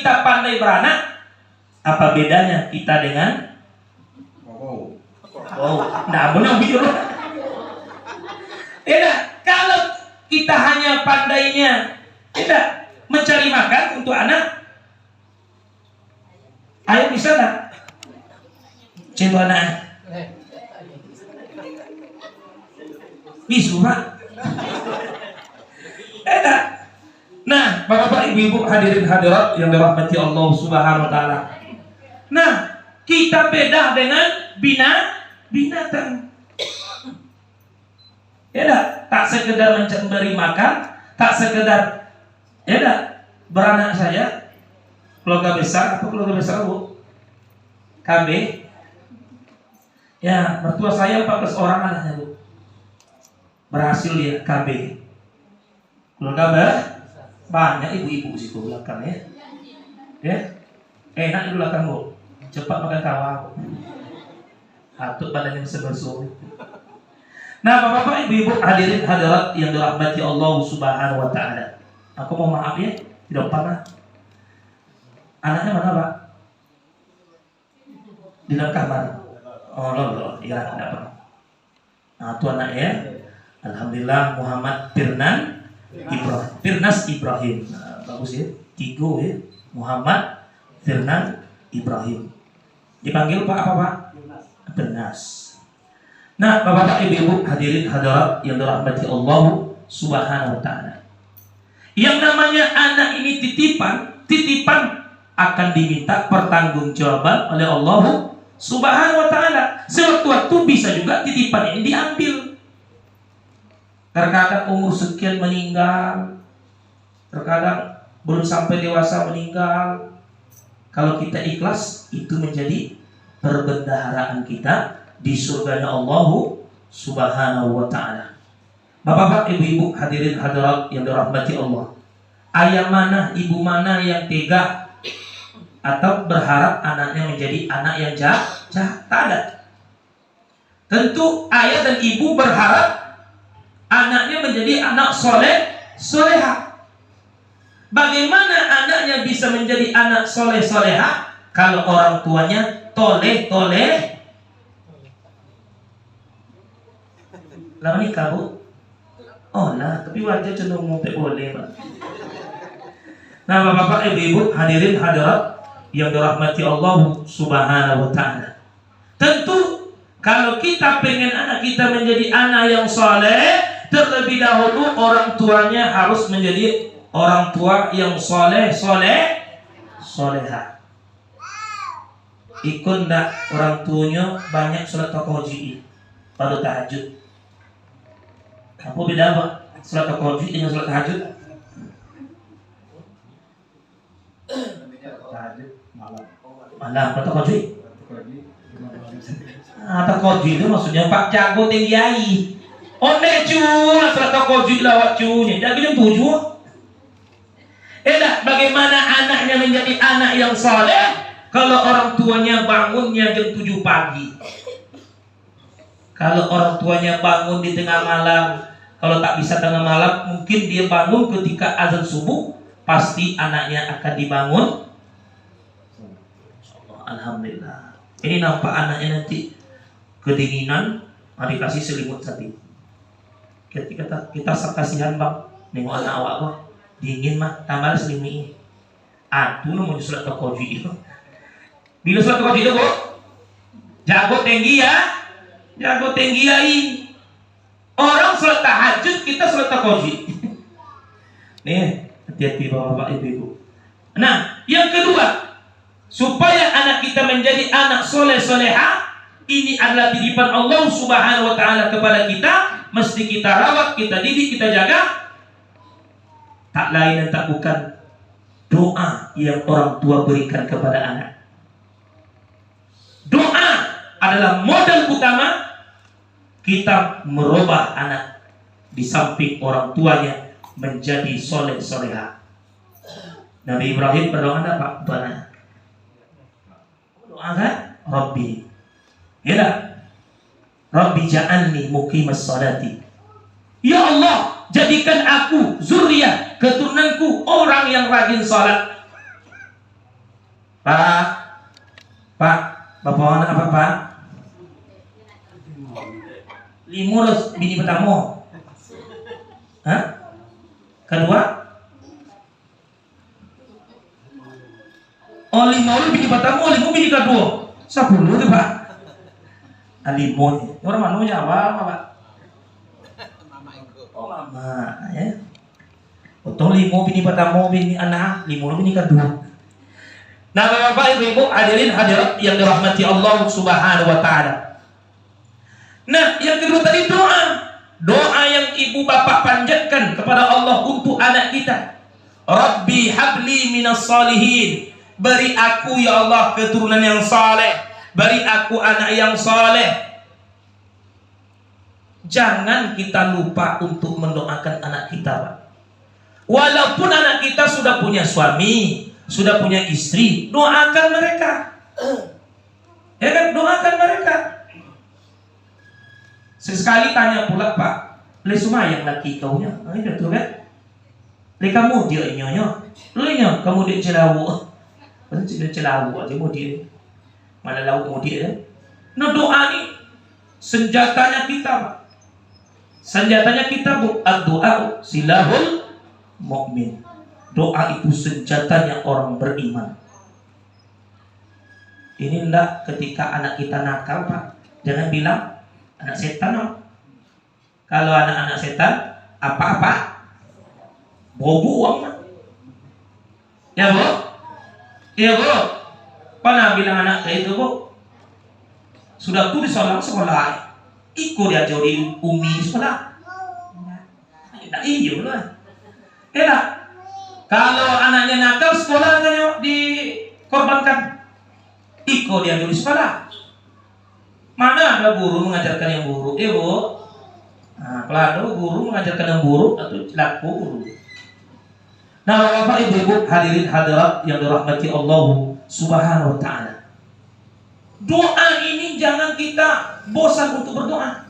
kita pandai beranak, apa bedanya kita dengan namun yang biru. Tidak, kalau kita hanya pandainya tidak mencari makan untuk anak, ayo bisa tak? Cinta anak bisu Pak. Tidak. Nah, bapak-bapak, ibu-ibu, hadirin hadirat yang dirahmati Allah Subhanahu wa taala. Nah, kita beda dengan binatang. Ya, tak sekedar memberi makan, tak sekedar beranak saya keluarga besar atau keluarga besar Bu. KB. Ya, mertua saya 14 orang anaknya Bu. Berhasil ya KB. Keluarga banyak ibu-ibu situ belakang ya. Ya. Enak di belakang Bu. Cepat makan kawah. Atau badannya sebesar. Nah, bapak-bapak, ibu-ibu, hadirin hadirat yang dirahmati Allah Subhanahu wa taala. Aku mau maaf ya, tidak pernah. Anaknya mana, Pak? Di dalam kamar. Oh, loh, ya, tidak pernah. Nah, itu anaknya. Alhamdulillah Muhammad Firnas Ibrahim. Nah, bagus ya. Tigo ya. Muhammad Firnas Ibrahim. Dipanggil Pak apa, Pak? Firnas. Nah, bapak-bapak, ibu-ibu, hadirin hadirat yang dirahmati Allah Subhanahu wa taala. Yang namanya anak ini titipan akan diminta pertanggungjawaban oleh Allah Subhanahu wa taala. Sewaktu-waktu bisa juga titipan ini diambil. Terkadang umur sekian meninggal, terkadang belum sampai dewasa meninggal. Kalau kita ikhlas, itu menjadi perbendaharaan kita di surganya Allah Subhanahu wa taala. Bapak-bapak, ibu-ibu, hadirin hadirat yang dirahmati Allah. Ayah mana, ibu mana yang tega atau berharap anaknya menjadi anak yang jahat? Tak ada. Tentu ayah dan ibu berharap anaknya menjadi anak soleha. Bagaimana anaknya bisa menjadi anak soleha kalau orang tuanya toleh? Lama nikah Bu? Oh lah, tapi wajah cenderung ngumpet boleh Pak. Nah, bapak-bapak, ibu-ibu, hadirin hadirat yang dirahmati Allah Subhanahu wa taala. Tentu kalau kita pengen anak kita menjadi anak yang soleh, terlebih dahulu orang tuanya harus menjadi orang tua yang soleha. Ikut ndak orang tuanya banyak sholat tahajud pada tahajud. Apa beda Pak? Sholat tahajud dengan sholat tahajud? Malam atau tahajud? Tahajud itu maksudnya Pak jago tinggi ai. Onde cu, sholat tahajud lawat cunya. Jadi jam 7. Bagaimana anaknya menjadi anak yang saleh kalau orang tuanya bangunnya jam 7 pagi? Kalau orang tuanya bangun di tengah malam, kalau tak bisa tengah malam, mungkin dia bangun ketika azan subuh, pasti anaknya akan dibangun. Alhamdulillah. Ini nampak anaknya nanti kedinginan, dikasih selimut tadi. Ketika kita kasihan Bang, nengok anak awak Bang, dingin mah, tambah selimut ini. Aduh, mau sholat tahajud itu. Bila sholat tahajud itu Bu, jago tinggi ya ini. Orang sholat tahajud, kita sholat tahajud. Nih, hati-hati bapak-bapak, ibu-ibu. Nah, yang kedua, supaya anak kita menjadi anak soleha, ini adalah titipan Allah Subhanahu wa taala kepada kita, mesti kita rawat, kita didik, kita jaga. Tak lain dan tak bukan doa yang orang tua berikan kepada anak. Doa adalah modal utama kita merubah anak di samping orang tuanya menjadi soleha. Nabi Ibrahim berdoa apa? Doanya doa kan? Rabbi, Rabbi ja'alni muqimas salati. Ya Allah, jadikan aku zuriat keturunanku orang yang rajin salat. Pak, Pak, bapak anak apa Pak? Limurus bini pertama. Hah? Kedua? Oh, limurus bini pertama, limurus bini kedua. 10 tuh Pak. Alimun. Orang mana Jawa, Pak? Oh, mama, ya. Potong 5 bini pertama, bini anak, 5 bini kedua. Nah, Bapak Ibu hadirin hadirat yang dirahmati Allah Subhanahu wa taala. Nah, yang kedua tadi doa. Doa yang ibu bapak panjatkan kepada Allah untuk anak kita. Rabbi habli minas salihin. Beri aku ya Allah keturunan yang saleh. Beri aku anak yang saleh. Jangan kita lupa untuk mendoakan anak kita, Pak. Walaupun anak kita sudah punya suami, sudah punya istri, doakan mereka. Ya kan, doakan mereka. Sesekali tanya pula, Pak, le sumayang laki kaunya. Ini betul kan? Le kamu dia nyonya. Le nya kamu dia celawu. Betul dia celawu aja mau dia. Mana lauk mau dia. Nah, doa ini senjatanya kita, Pak. Senjatanya kita, Bu. Ad-doa silahul mukmin. Doa itu senjatanya orang beriman. Ini enggak ketika anak kita nakal, Pak. Jangan bilang anak setan, no. Kalau anak-anak setan apa-apa bobo uang, mah. Ya, Bu? Iya, Bu. Pernah bilang anak kayak itu, Bu? Sudah tuh di sekolah. Ikut dia jauh di umi di sekolah. Tidak iya lah. Enak. Kalau anaknya nakal, sekolahnya dikorbankan. Ikut dia jauh di sekolah. Mana ada guru mengajarkan yang buruk, Bu? Nah, kalau ada guru mengajarkan yang buruk atau laku guru. Nah, Bapak Ibu hadirin hadirat yang dirahmati Allah Subhanahu wa taala. Doa ini jangan kita bosan untuk berdoa.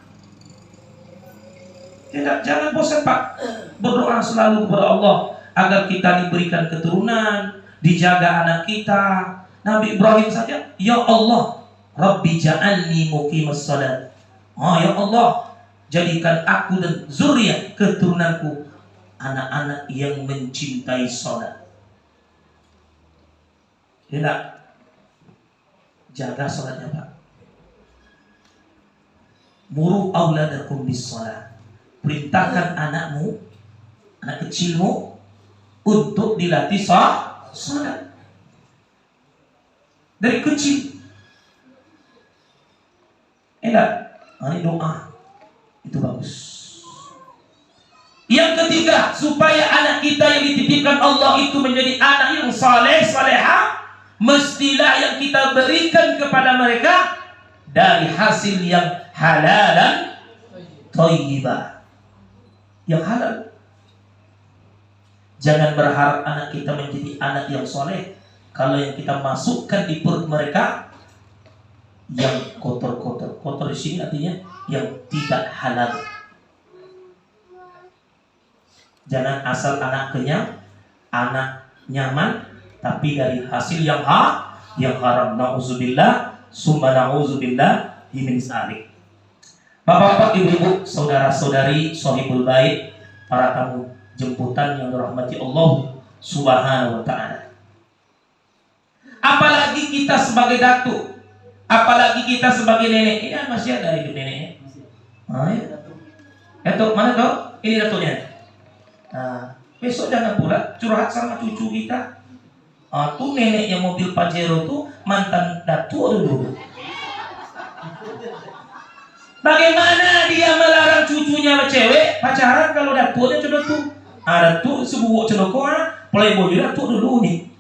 Tidak, jangan bosan, Pak. Berdoa selalu kepada Allah agar kita diberikan keturunan, dijaga anak kita. Nabi Ibrahim saja, ya Allah, Rabbi ja'alni muqimas salat. Oh ya Allah, jadikan aku dan zuriat keturunanku anak-anak yang mencintai salat. Tidak, jaga salatnya, Pak. Muru auladakum bis salat. Perintahkan anakmu, anak kecilmu untuk dilatih salat. Dari kecil. Enak, ini doa itu bagus. Yang ketiga, supaya anak kita yang dititipkan Allah itu menjadi anak yang saleh, salehah, mestilah yang kita berikan kepada mereka dari hasil yang halal dan thayyibah. Yang halal. Jangan berharap anak kita menjadi anak yang saleh kalau yang kita masukkan di perut mereka yang kotor-kotor. Kotor di sini artinya yang tidak halal. Jangan asal anak kenyang, anak nyaman, tapi dari hasil yang haram. Nauzubillah, summa nauzubillah min dzalik. Bapak-bapak, ibu-ibu, saudara-saudari, shahibul bait, para tamu jemputan yang dirahmati Allah Subhanahu wa taala. Apalagi kita sebagai datuk, apalagi kita sebagai nenek. Ini masih ada hidup neneknya. Ah, ya. Datuk, mana tuh? Ini datuknya. Nah, besok jangan pula curhat sama cucu kita. Tuh nenek yang mobil Pajero tuh mantan datuk dulu. Bagaimana dia melarang cucunya cewek pacaran kalau datuknya cuma tuh? Datuk sebuah cenokora, playboy datuk dulu nih.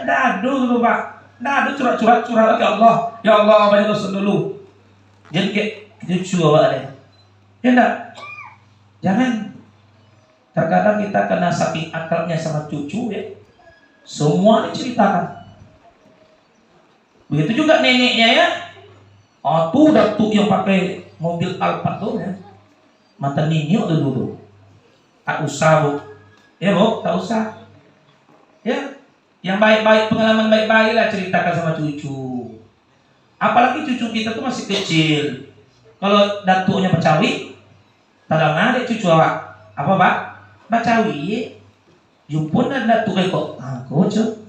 Dadu dulu, Pak. Dadu curhat ke Allah. Ya Allah, banyak dosa dulu. Jadi kayak cucu awalnya. Ya enggak? Jangan. Terkadang kita kena saking akrabnya sama cucu ya. Semua diceritakan. Begitu juga neneknya ya. Tuh datuk yang pakai mobil Alphard tuh ya. Mantan ninyo dulu tuh. Tak usah, Bu. Ya, Bu, tak usah. Ya. Yang baik-baik, pengalaman baik-baik lah ceritakan sama cucu. Apalagi cucu kita tuh masih kecil. Kalau datuknya Bacawi, tadang ada cucu awak. Apa Pak? Bacawi. Jumpun dan datuk kok. Ah, kocok.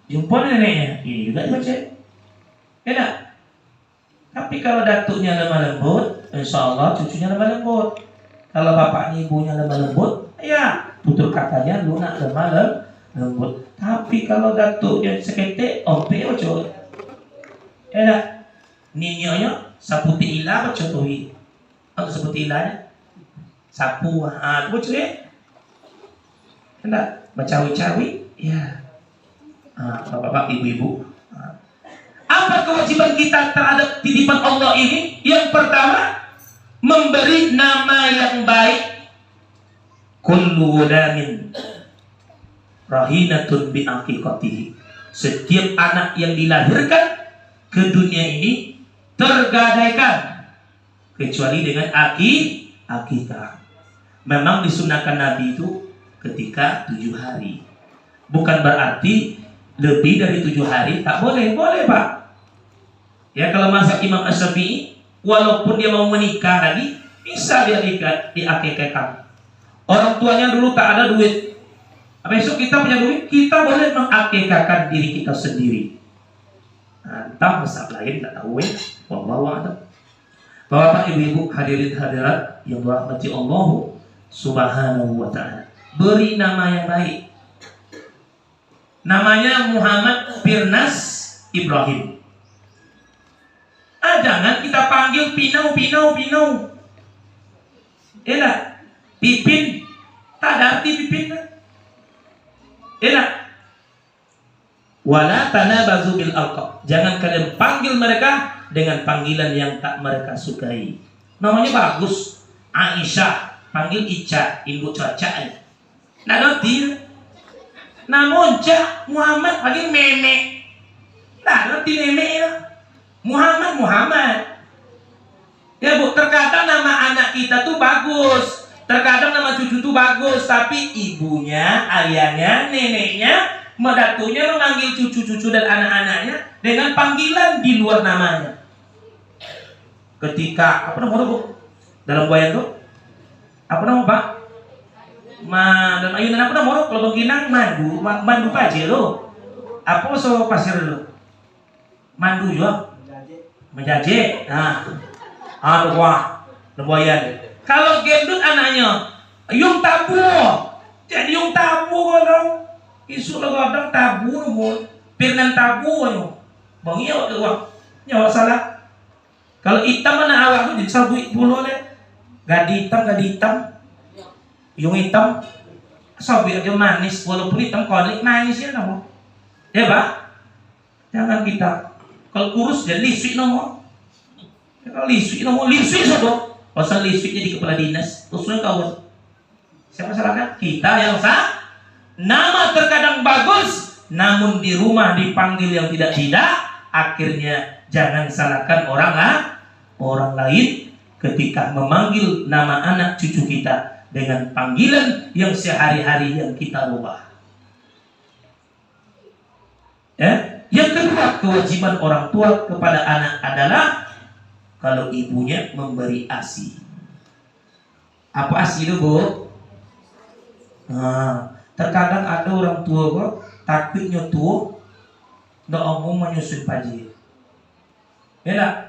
Jumpun neneknya. Ini juga baca. Enak. Tapi kalau datuknya lemah lembut, insya Allah cucunya lemah lembut. Kalau bapaknya ibunya lemah lembut, ya tutur katanya lunak lemah lembut. Tapi kalau datuknya sekete, ompe ojo. Enak. Ninyonya saputi ila baca tuhi. Atau saputi ilanya? Sapu. Ah, tu baca ya. Enak. Bacawi-cawi, ya. Ah, bapak-bapak, ibu-ibu. Apa kewajiban kita terhadap titipan Allah ini? Yang pertama, memberi nama yang baik. Kullu ghulamin rahinatun bi aqiqatihi. Setiap anak yang dilahirkan ke dunia ini tergadaikan kecuali dengan akikah. Memang disunahkan Nabi itu ketika 7 hari. Bukan berarti lebih dari 7 hari tak boleh. Boleh Pak. Ya, kalau masa Imam Asy-Syafi'i, walaupun dia mau menikah lagi, bisa dia diakikahkan. Orang tuanya dulu tak ada duit. Besok kita punya duit, kita boleh mengakikahkan diri kita sendiri. Nah, entah masalah lain tak tahu ya. Wallahu a'lam. Bapak ibu-ibu hadirin hadirat yang dirahmati Allah Subhanahu wa taala. Beri nama yang baik. Namanya Muhammad Firnas Ibrahim. Jangan kita panggil Pinau. Enak. Pipin. Tak ada arti Pipin. Enak. Wala tanabazu bil alqab. Jangan kalian panggil mereka dengan panggilan yang tak mereka sukai. Namanya bagus. Aisyah panggil Ica, ibu cuaca. Nah, nanti namun Cak Muhammad panggil Meme. Nah, nanti Meme ya. Muhammad. Ya Bu, terkadang nama anak kita tuh bagus, terkadang nama cucu tuh bagus, tapi ibunya, ayahnya, neneknya, datunya memanggil cucu-cucu dan anak-anaknya dengan panggilan di luar namanya. Ketika apa nama Bu? Dalam wayang tuh apa nama Pak? Dalam ayunan apa nama? Kalau beginang mandu paje lo. Apa so pasir lo? Mandu juga. Menjaje. Nah. Wah, lebayan. Kalau gendut anaknya, yung tabu. Jadi yung tabu kalau isu lagodang tabu mo, pirnan tabu ano. Bang iya wag nyawa salah. Kalau hitam mana awak tuh disabuit bulu le. Gadi hitam. Yung hitam sabi aja manis walaupun hitam konik manis ya namo. Ya, Pak. Jangan kita kalau kurus jadi lisik namo. Kalau lisik saja. Pasal lisiknya di kepala dinas, terusnya kawan. Siapa salahkan? Kita yang sah. Nama terkadang bagus, namun di rumah dipanggil yang tidak. Akhirnya jangan salahkan orang lain ketika memanggil nama anak cucu kita dengan panggilan yang sehari-hari yang kita rubah. Yang kedua, kewajiban orang tua kepada anak adalah kalau ibunya memberi ASI. Apa ASI itu Bu? Nah, terkadang ada orang tua kok takutnya tua, nggak omong menyusun pagi. Enak.